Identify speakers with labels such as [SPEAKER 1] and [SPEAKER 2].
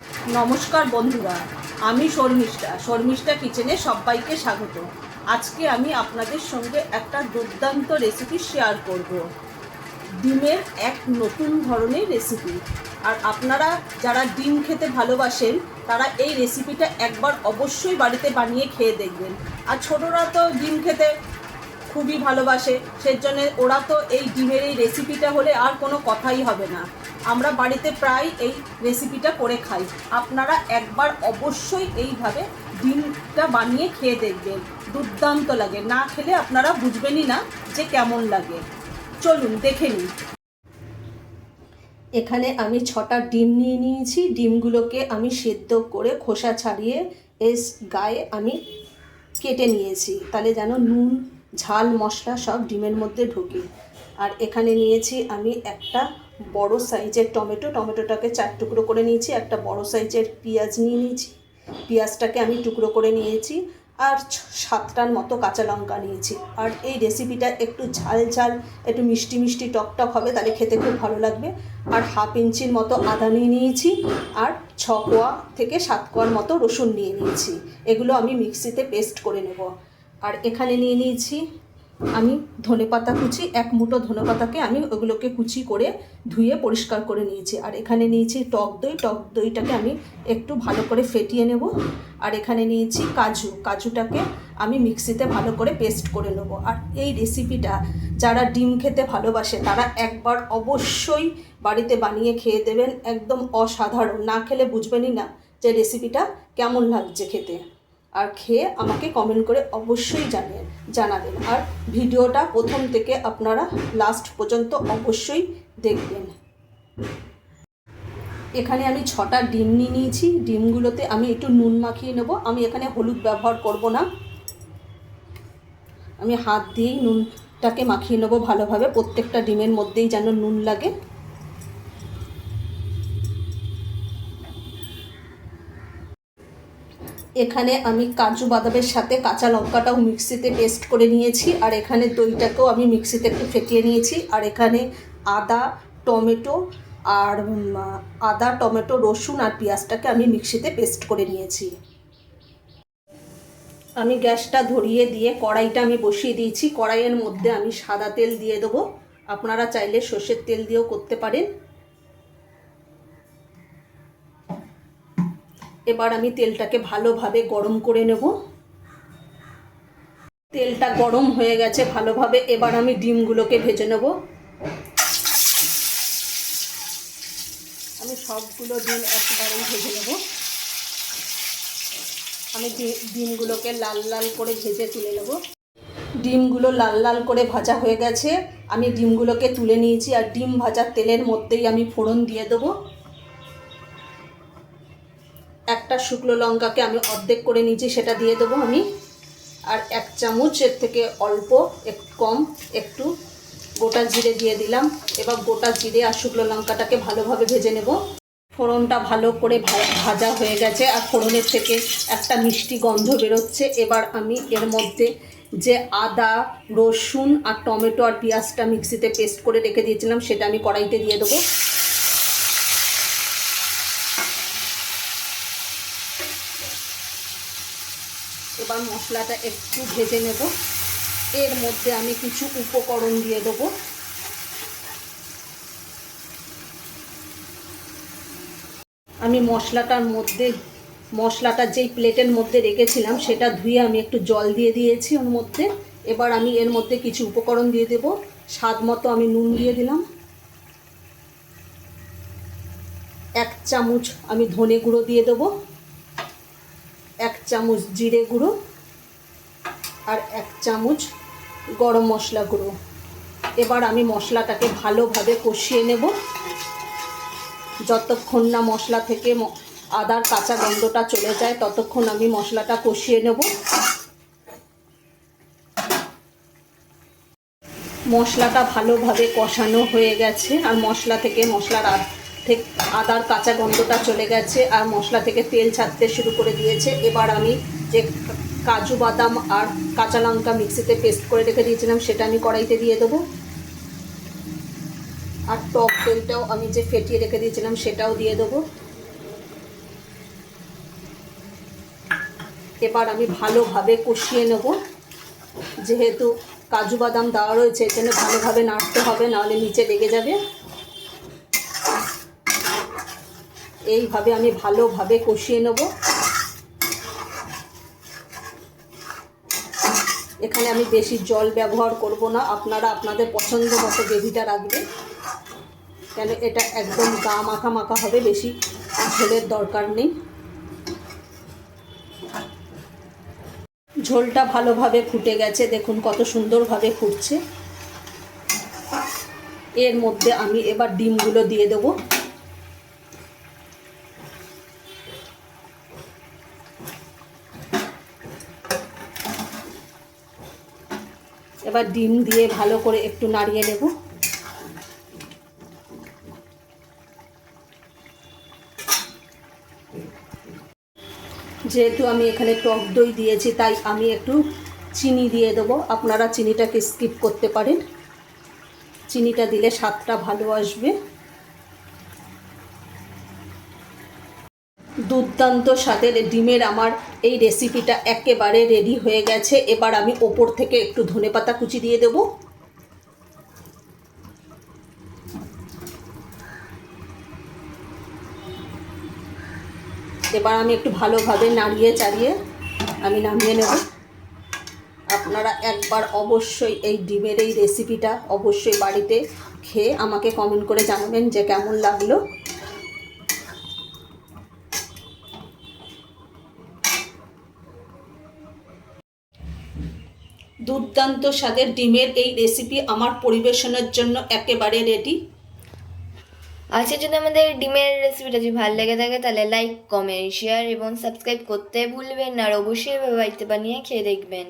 [SPEAKER 1] নমস্কার বন্ধুরা, আমি শর্মিষ্ঠা কিচেনে সবাইকে স্বাগত। আজকে আমি আপনাদের সঙ্গে একটা দুর্দান্ত রেসিপি শেয়ার করব, ডিমের এক নতুন ধরনের রেসিপি। আর আপনারা যারা ডিম খেতে ভালোবাসেন তারা এই রেসিপিটা একবার অবশ্যই বাড়িতে বানিয়ে খেয়ে দেখবেন। আর ছোটরা তো ডিম খেতে খুবই ভালোবাসে, সেজন্য ওরা তো এই ডিমের এই রেসিপিটা হলে আর কোনো কথাই হবে না। আমরা বাড়িতে প্রায় এই রেসিপিটা করে খাই। আপনারা একবার অবশ্যই এইভাবে ডিমটা বানিয়ে খেয়ে দেখবেন, দুর্দান্ত লাগে। না খেলে আপনারা বুঝবেনই না যে কেমন লাগে। চলুন দেখে নিই। এখানে আমি 6টা ডিম নিয়ে নিয়েছি। ডিমগুলোকে আমি সেদ্ধ করে খোসা ছাড়িয়ে গায়ে আমি কেটে নিয়েছি, তাহলে যেন নুন ঝাল মশলা সব ডিমের মধ্যে ঢোকে। আর এখানে নিয়েছি আমি একটা বড় সাইজের টমেটোটাকে 4 টুকরো করে নিয়েছি। একটা বড় সাইজের পেঁয়াজ নিয়ে নিয়েছি, পেঁয়াজটাকে আমি টুকরো করে নিয়েছি। আর 7টার মতো কাঁচা লঙ্কা নিয়েছি। আর এই রেসিপিটা একটু ঝাল একটু মিষ্টি টক হবে, তাহলে খেতে খুব ভালো লাগবে। আর 1/2 ইঞ্চির মতো আদা নিয়ে নিয়েছি। আর 6 কোয়া থেকে 7 কোয়ার মতো রসুন নিয়ে নিয়েছি। এগুলো আমি মিক্সিতে পেস্ট করে নেব। আর এখানে নিয়ে নিয়েছি আমি ধনেপাতা কুচি, 1 মুঠো ধনেপাতাকে আমি ওগুলোকে কুচি করে ধুয়ে পরিষ্কার করে নিয়েছি। আর এখানে নিয়েছি টক দইটাকে আমি একটু ভালো করে ফেটিয়ে নেব। আর এখানে নিয়েছি কাজুটাকে আমি মিক্সিতে ভালো করে পেস্ট করে নেব। আর এই রেসিপিটা যারা ডিম খেতে ভালোবাসে তারা একবার অবশ্যই বাড়িতে বানিয়ে খেয়ে দেবেন, একদম অসাধারণ। না খেলে বুঝবেনই না যে রেসিপিটা কেমন লাগছে খেতে। আর খেয়ে আমাকে কমেন্ট করে অবশ্যই জানাবেন। আর ভিডিওটা প্রথম থেকে আপনারা লাস্ট পর্যন্ত অবশ্যই দেখবেন। এখানে আমি 6টা ডিম নিয়ে নিয়েছি। ডিমগুলোতে আমি একটু নুন মাখিয়ে নেব। আমি এখানে হলুদ ব্যবহার করব না, আমি হাত দিয়েই নুনটাকে মাখিয়ে নেব ভালোভাবে। প্রত্যেকটা ডিমের মধ্যেই যেন নুন লাগে। এখানে আমি কাজু বাদামের সাথে কাঁচা লঙ্কাটাও মিক্সিতে পেস্ট করে নিয়েছি। আর এখানে দইটাকেও আমি মিক্সিতে একটু ফেটিয়ে নিয়েছি। আর এখানে আদা টমেটো রসুন আর পেঁয়াজটাকে আমি মিক্সিতে পেস্ট করে নিয়েছি। আমি গ্যাসটা ধরিয়ে দিয়ে কড়াইটা আমি বসিয়ে দিয়েছি। কড়াইয়ের মধ্যে আমি সাদা তেল দিয়ে দেবো। আপনারা চাইলে সর্ষের তেল দিয়েও করতে পারেন। এবার আমি তেলটাকে ভালোভাবে গরম করে নেব। তেলটা গরম হয়ে গেছে ভালোভাবে। এবার আমি ডিমগুলোকে ভেজে নেব। আমি সবগুলো ডিম একবারেই ভেজে নেব। আমি ডিমগুলোকে লাল লাল করে ভেজে তুলে নেব। ডিমগুলো লাল লাল করে ভাজা হয়ে গেছে, আমি ডিমগুলোকে তুলে নিয়েছি। আর ডিম ভাজার তেলের মধ্যেই আমি ফোড়ন দিয়ে দেবো। একটা শুকনো লঙ্কাকে আমি অর্ধেক করে নিয়েছি, সেটা দিয়ে দেবো আমি। আর 1 চামচের থেকে অল্প একটু গোটা জিরে দিয়ে দিলাম। এবার গোটা জিরে আর শুকনো লঙ্কাটাকে ভালোভাবে ভেজে নেব। ফোড়নটা ভালো করে ভাজা হয়ে গেছে আর ফোড়নের থেকে একটা মিষ্টি গন্ধ বেরোচ্ছে। এবার আমি এর মধ্যে যে আদা রসুন আর টমেটো আর পেঁয়াজটা মিক্সিতে পেস্ট করে রেখে দিয়েছিলাম সেটা আমি কড়াইতে দিয়ে দেবো। এবার মশলাটা একটু ভেজে নেব। এর মধ্যে আমি কিছু উপকরণ দিয়ে দেবো। আমি মশলাটা যেই প্লেটের মধ্যে রেখেছিলাম সেটা ধুয়ে আমি একটু জল দিয়ে দিয়েছি ওর মধ্যে। এবার আমি এর মধ্যে কিছু উপকরণ দিয়ে দেব। স্বাদ মতো আমি নুন দিয়ে দিলাম। 1 চামচ আমি ধনে গুঁড়ো দিয়ে দেবো, 1 চামচ জিরে গুঁড়ো আর 1 চামচ গরম মশলা গুঁড়ো। এবার আমি মশলাটাকে ভালোভাবে কষিয়ে নেব। যতক্ষণ না মশলা থেকে আদার কাঁচা গন্ধটা চলে যায় ততক্ষণ আমি মশলাটা কষিয়ে নেব। মশলাটা ভালোভাবে কষানো হয়ে গেছে আর মশলার আদার কাঁচা গন্ধটা চলে গেছে আর মশলা থেকে তেল ছাড়তে শুরু করে দিয়েছে। এবার আমি যে কাজু বাদাম আর কাঁচা লঙ্কা মিক্সিতে পেস্ট করে রেখে দিয়েছিলাম সেটা আমি কড়াইতে দিয়ে দেবো। আর টক দইটাও আমি যে ফেটিয়ে রেখে দিয়েছিলাম সেটাও দিয়ে দেবো। এবার আমি ভালোভাবে কষিয়ে নেব। যেহেতু কাজু বাদাম দেওয়া রয়েছে এর জন্য ভালোভাবে নাড়তে হবে, নাহলে নিচে লেগে যাবে। এইভাবে আমি ভালোভাবে কষিয়ে নেব। এখানে আমি বেশি জল ব্যবহার করব না, আপনারা আপনাদের পছন্দ মতো গ্রেভিটা রাখবেন, কেন এটা একদম গা মাখা মাখা হবে, বেশি ঝোলের দরকার নেই। ঝোলটা ভালোভাবে ফুটে গেছে, দেখুন কত সুন্দরভাবে ফুটছে। এর মধ্যে আমি এবার ডিমগুলো দিয়ে দেবো। এবার ডিম দিয়ে ভালো করে একটু নাড়িয়ে নেব। যেহেতু আমি এখানে টক দই দিয়েছি তাই আমি একটু চিনি দিয়ে দেবো। আপনারা চিনিটাকে স্কিপ করতে পারেন, চিনিটা দিলে স্বাদটা ভালো আসবে। দুর্দান্ত স্বাদের ডিমের আমার এই রেসিপিটা একেবারে রেডি হয়ে গেছে। এবার আমি ওপর থেকে একটু ধনেপাতা কুচি দিয়ে দেবো। এবার আমি একটু ভালোভাবে নাড়িয়ে চাড়িয়ে আমি নামিয়ে নেব। আপনারা একবার অবশ্যই এই ডিমের এই রেসিপিটা অবশ্যই বাড়িতে খেয়ে আমাকে কমেন্ট করে জানাবেন যে কেমন লাগলো। দুর্দান্ত স্বাদের ডিমের এই রেসিপি আমার পরিবেশনের জন্য একেবারে রেডি।
[SPEAKER 2] আজকে যদি আমাদের ডিমের রেসিপিটা যদি ভালো লেগে থাকে তাহলে লাইক, কমেন্ট, শেয়ার এবং সাবস্ক্রাইব করতে ভুলবেন না, আর অবশ্যই বাড়িতে বানিয়ে খেয়ে দেখবেন।